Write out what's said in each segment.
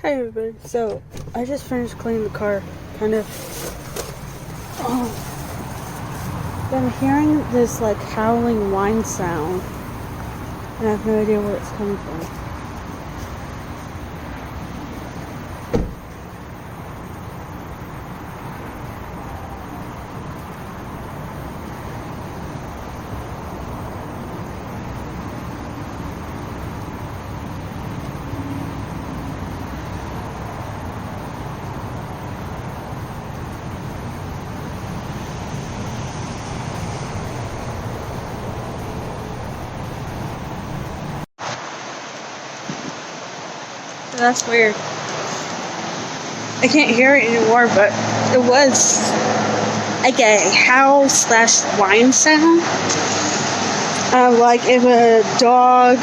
Hi everybody. So I just finished cleaning the car, kind of. I'm hearing this like howling whine sound, and I have no idea where it's coming from. That's weird. I can't hear it anymore, but it was like a howl / whine sound. Like if a dog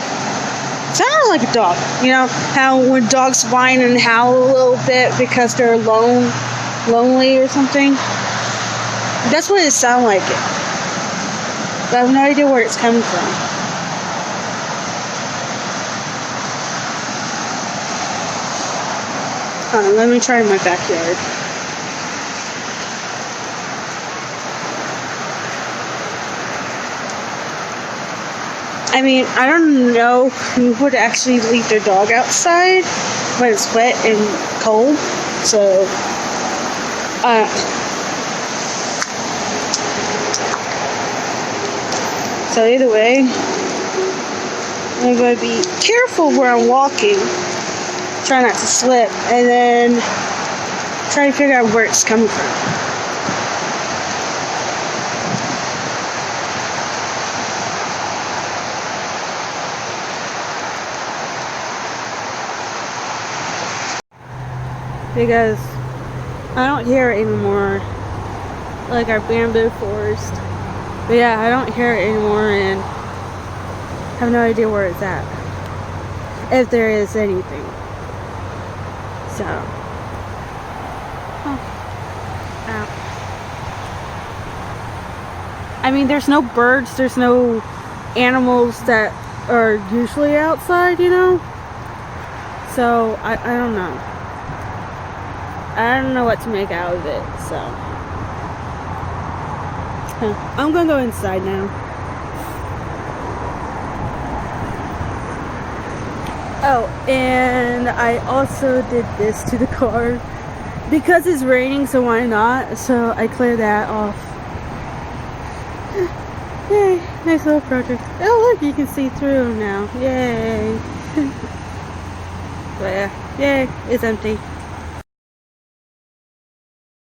sounded like a dog. You know how when dogs whine and howl a little bit because they're lonely or something? That's what it sounded like. But I have no idea where it's coming from. Let me try in my backyard. I mean, I don't know who would actually leave their dog outside when it's wet and cold. So, either way, I'm going to be careful where I'm walking. Try not to slip, and then try to figure out where it's coming from. Because I don't hear it anymore, like our bamboo forest. But yeah, I don't hear it anymore, and have no idea where it's at, if there is anything. So, I mean, there's no birds, there's no animals that are usually outside, you know? So, I don't know. I don't know what to make out of it, so. I'm gonna go inside now. Oh, and I also did this to the car because it's raining, so why not? So I cleared that off. Yay, nice little project. Oh look, you can see through now. Yay. But yeah, yay, it's empty.